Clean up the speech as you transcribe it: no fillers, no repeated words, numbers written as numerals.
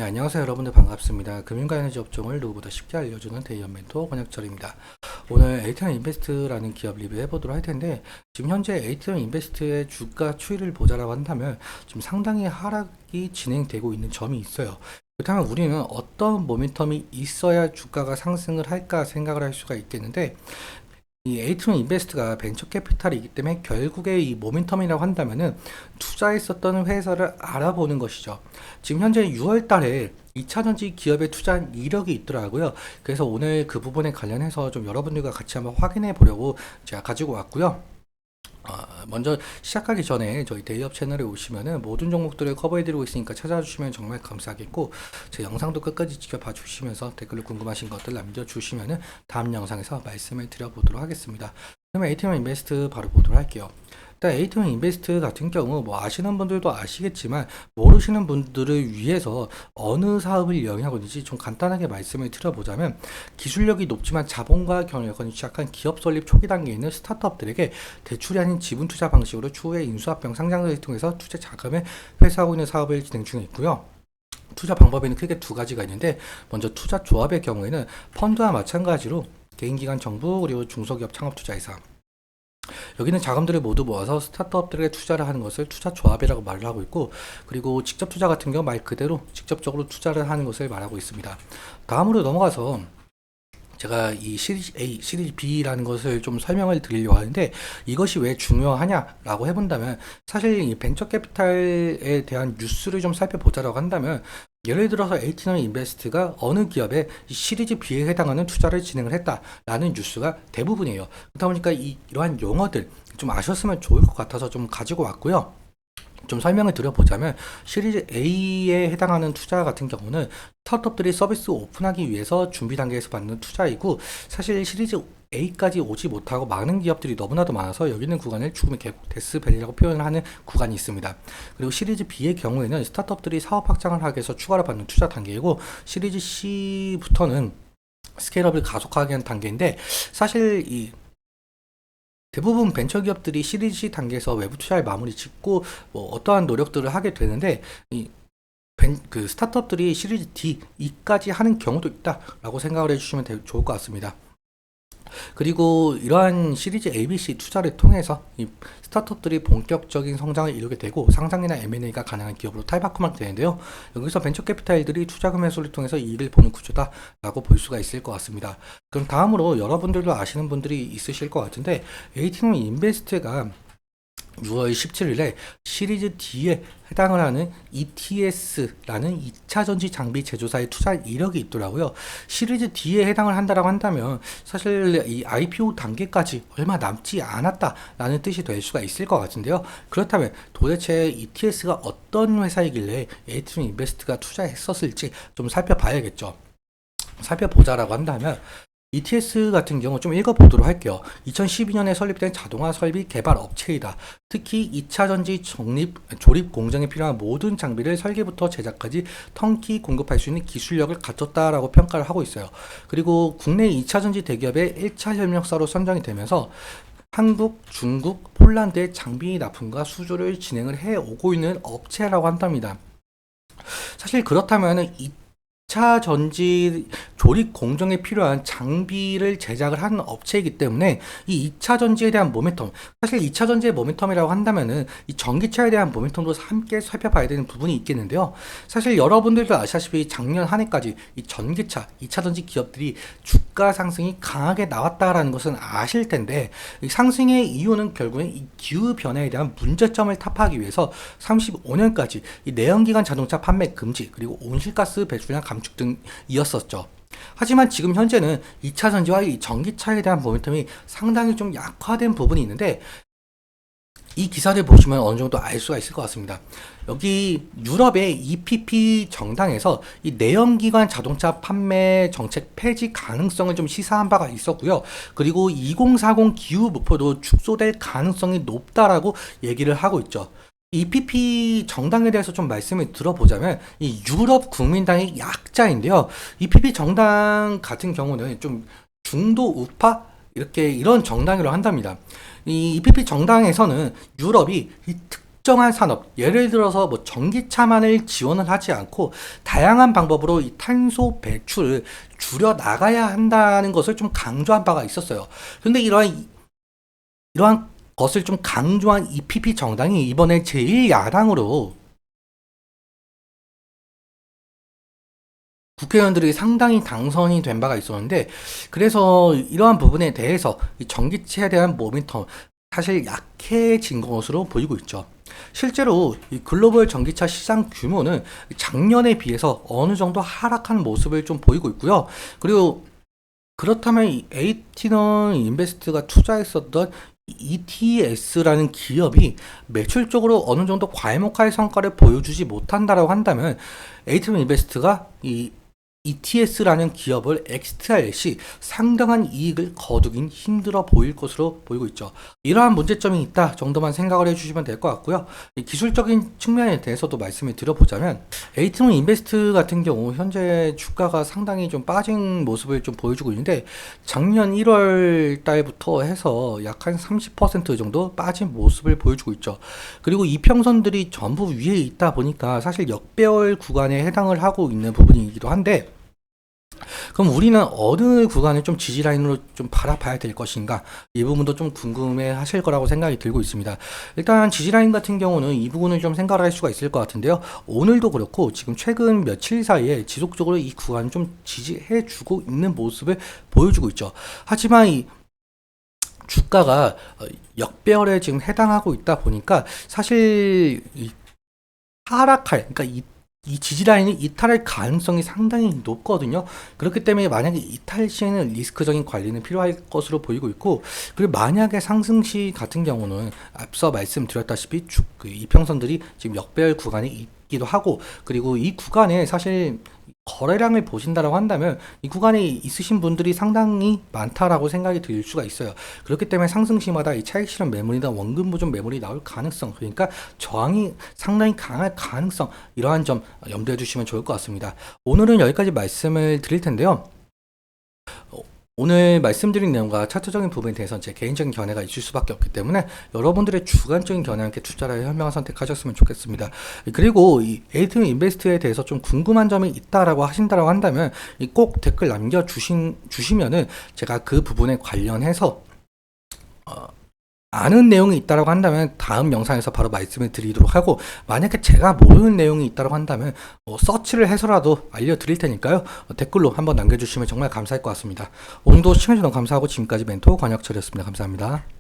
네, 안녕하세요 여러분들 반갑습니다. 금융과 에너지 업종을 누구보다 쉽게 알려주는 대의원 멘토 권혁철입니다. 오늘 에이티엠 인베스트라는 기업 리뷰해 보도록 할 텐데, 지금 현재 에이티엠 인베스트의 주가 추이를 보자라고 한다면 지금 상당히 하락이 진행되고 있는 점이 있어요. 그렇다면 우리는 어떤 모멘텀이 있어야 주가가 상승을 할까 생각을 할 수가 있겠는데, 이 에이트론 인베스트가 벤처 캐피탈이기 때문에 결국에 이 모멘텀이라고 한다면은 투자했었던 회사를 알아보는 것이죠. 지금 현재 6월 달에 2차전지 기업에 투자한 이력이 있더라고요. 그래서 오늘 그 부분에 관련해서 좀 여러분들과 같이 한번 확인해 보려고 제가 가지고 왔고요. 먼저 시작하기 전에 저희 데이업 채널에 오시면은 모든 종목들을 커버해드리고 있으니까 찾아주시면 정말 감사하겠고, 제 영상도 끝까지 지켜봐 주시면서 댓글로 궁금하신 것들 남겨주시면은 다음 영상에서 말씀을 드려보도록 하겠습니다. 그러면 에이티엠 인베스트 바로 보도록 할게요. 일단 에이티엠 인베스트 같은 경우 뭐 아시는 분들도 아시겠지만 모르시는 분들을 위해서 어느 사업을 영위하고 있는지 좀 간단하게 말씀을 드려보자면, 기술력이 높지만 자본과 경영력이 취약한 기업 설립 초기 단계에 있는 스타트업들에게 대출이 아닌 지분 투자 방식으로 추후에 인수합병 상장을 통해서 투자 자금을 회수하고 있는 사업을 진행 중에 있고요. 투자 방법에는 크게 두 가지가 있는데, 먼저 투자 조합의 경우에는 펀드와 마찬가지로 개인기관, 정부, 그리고 중소기업 창업투자회사, 여기는 자금들을 모두 모아서 스타트업들에게 투자를 하는 것을 투자 조합이라고 말을 하고 있고, 그리고 직접 투자 같은 경우 말 그대로 직접적으로 투자를 하는 것을 말하고 있습니다. 다음으로 넘어가서 제가 이 시리즈 A, 시리즈 B라는 것을 좀 설명을 드리려고 하는데, 이것이 왜 중요하냐라고 해본다면, 사실 이 벤처 캐피탈에 대한 뉴스를 좀 살펴보자라고 한다면, 예를 들어서 에이티너 인베스트가 어느 기업에 이 시리즈 B에 해당하는 투자를 진행을 했다라는 뉴스가 대부분이에요. 그렇다 보니까 이러한 용어들 좀 아셨으면 좋을 것 같아서 좀 가지고 왔고요. 좀 설명을 드려보자면, 시리즈 A에 해당하는 투자 같은 경우는 스타트업들이 서비스 오픈하기 위해서 준비 단계에서 받는 투자이고, 사실 시리즈 A까지 오지 못하고 많은 기업들이 너무나도 많아서 여기 있는 구간을 죽음의 계곡 데스밸리라고 표현을 하는 구간이 있습니다. 그리고 시리즈 B의 경우에는 스타트업들이 사업 확장을 하기 위해서 추가로 받는 투자 단계이고, 시리즈 C부터는 스케일업을 가속하게 하는 단계인데, 사실 이 대부분 벤처기업들이 시리즈 C 단계에서 외부 투자를 마무리 짓고 뭐 어떠한 노력들을 하게 되는데, 그 스타트업들이 시리즈 D, E까지 하는 경우도 있다라고 생각을 해주시면 좋을 것 같습니다. 그리고 이러한 시리즈 ABC 투자를 통해서 이 스타트업들이 본격적인 성장을 이루게 되고 상장이나 M&A가 가능한 기업으로 탈바꿈하게 되는데요. 여기서 벤처 캐피탈들이 투자금 회수를 통해서 이익을 보는 구조다라고 볼 수가 있을 것 같습니다. 그럼 다음으로 여러분들도 아시는 분들이 있으실 것 같은데, 에이티엠 인베스트가 6월 17일에 시리즈 D에 해당을 하는 ETS라는 2차 전지 장비 제조사의 투자 이력이 있더라고요. 시리즈 D에 해당을 한다라고 한다면 사실 이 IPO 단계까지 얼마 남지 않았다라는 뜻이 될 수가 있을 것 같은데요. 그렇다면 도대체 ETS가 어떤 회사이길래 에이트론 인베스트가 투자했었을지 좀 살펴봐야겠죠. 살펴보자라고 한다면, ETS 같은 경우 좀 읽어보도록 할게요. 2012년에 설립된 자동화 설비 개발 업체이다. 특히 2차 전지 조립 공정에 필요한 모든 장비를 설계부터 제작까지 턴키 공급할 수 있는 기술력을 갖췄다라고 평가를 하고 있어요. 그리고 국내 2차 전지 대기업의 1차 협력사로 선정이 되면서 한국, 중국, 폴란드의 장비 납품과 수주를 진행을 해오고 있는 업체라고 한답니다. 사실 그렇다면 2차 전지 조립 공정에 필요한 장비를 제작을 하는 업체이기 때문에 이 2차 전지에 대한 모멘텀, 사실 2차 전지의 모멘텀이라고 한다면은 이 전기차에 대한 모멘텀도 함께 살펴봐야 되는 부분이 있겠는데요. 사실 여러분들도 아시다시피 작년 한 해까지 이 전기차, 2차 전지 기업들이 주가 상승이 강하게 나왔다라는 것은 아실 텐데, 이 상승의 이유는 결국엔 이 기후 변화에 대한 문제점을 타파하기 위해서 35년까지 이 내연기관 자동차 판매 금지, 그리고 온실가스 배출량 감축 등이었었죠. 하지만 지금 현재는 2차 전지와 이 전기차에 대한 모멘텀이 상당히 좀 약화된 부분이 있는데, 이 기사를 보시면 어느 정도 알 수가 있을 것 같습니다. 여기 유럽의 EPP 정당에서 이 내연기관 자동차 판매 정책 폐지 가능성을 좀 시사한 바가 있었고요. 그리고 2040 기후 목표도 축소될 가능성이 높다라고 얘기를 하고 있죠. EPP 정당에 대해서 좀 말씀을 들어보자면, 이 유럽 국민당의 약자인데요. EPP 정당 같은 경우는 좀 중도 우파 이런 정당이라고 한답니다. 이 EPP 정당에서는 유럽이 이 특정한 산업, 예를 들어서 뭐 전기차만을 지원을 하지 않고 다양한 방법으로 이 탄소 배출을 줄여 나가야 한다는 것을 좀 강조한 바가 있었어요. 그런데 이러한 것을 좀 강조한 EPP 정당이 이번에 제1야당으로 국회의원들이 상당히 당선이 된 바가 있었는데, 그래서 이러한 부분에 대해서 이 전기차에 대한 모멘텀 사실 약해진 것으로 보이고 있죠. 실제로 이 글로벌 전기차 시장 규모는 작년에 비해서 어느 정도 하락한 모습을 좀 보이고 있고요. 그리고 그렇다면 이 에이티넌 인베스트가 투자했었던 ETS라는 기업이 매출적으로 어느 정도 과해목할 성과를 보여주지 못한다라고 한다면 에이티넌 인베스트가 이 ETS라는 기업을 엑스트할 시 상당한 이익을 거두긴 힘들어 보일 것으로 보이고 있죠. 이러한 문제점이 있다 정도만 생각을 해주시면 될 것 같고요. 이 기술적인 측면에 대해서도 말씀을 드려보자면 에이티논 인베스트 같은 경우 현재 주가가 상당히 좀 빠진 모습을 좀 보여주고 있는데, 작년 1월 달부터 해서 약 한 30% 정도 빠진 모습을 보여주고 있죠. 그리고 이평선들이 전부 위에 있다 보니까 사실 역배열 구간에 해당을 하고 있는 부분이기도 한데, 그럼 우리는 어느 구간을 좀 지지라인으로 좀 바라봐야 될 것인가, 이 부분도 좀 궁금해 하실 거라고 생각이 들고 있습니다. 일단 지지라인 같은 경우는 이 부분을 좀 생각을 할 수가 있을 것 같은데요. 오늘도 그렇고 지금 최근 며칠 사이에 지속적으로 이 구간을 좀 지지해 주고 있는 모습을 보여주고 있죠. 하지만 이 주가가 역배열에 지금 해당하고 있다 보니까 사실 이 하락할, 그러니까 이 지지라인이 이탈할 가능성이 상당히 높거든요. 그렇기 때문에 만약에 이탈 시에는 리스크적인 관리는 필요할 것으로 보이고 있고, 그리고 만약에 상승 시 같은 경우는 앞서 말씀드렸다시피 그 이평선들이 지금 역배열 구간에 있기도 하고, 그리고 이 구간에 사실 거래량을 보신다라고 한다면 이 구간에 있으신 분들이 상당히 많다라고 생각이 들 수가 있어요. 그렇기 때문에 상승시마다 이 차익 실현 매물이나 원금 보존 매물이 나올 가능성, 그러니까 저항이 상당히 강할 가능성, 이러한 점 염두해 주시면 좋을 것 같습니다. 오늘은 여기까지 말씀을 드릴 텐데요. 오늘 말씀드린 내용과 차트적인 부분에 대해서는 제 개인적인 견해가 있을 수밖에 없기 때문에 여러분들의 주관적인 견해와 함께 투자를 현명한 선택하셨으면 좋겠습니다. 그리고 이 에이티논 인베스트에 대해서 좀 궁금한 점이 있다라고 하신다라고 한다면 꼭 댓글 남겨주시면은 제가 그 부분에 관련해서 아는 내용이 있다라고 한다면 다음 영상에서 바로 말씀을 드리도록 하고, 만약에 제가 모르는 내용이 있다라고 한다면 서치를 해서라도 알려드릴 테니까요. 댓글로 한번 남겨주시면 정말 감사할 것 같습니다. 오늘도 시청해주셔서 감사하고 지금까지 멘토 권혁철이었습니다. 감사합니다.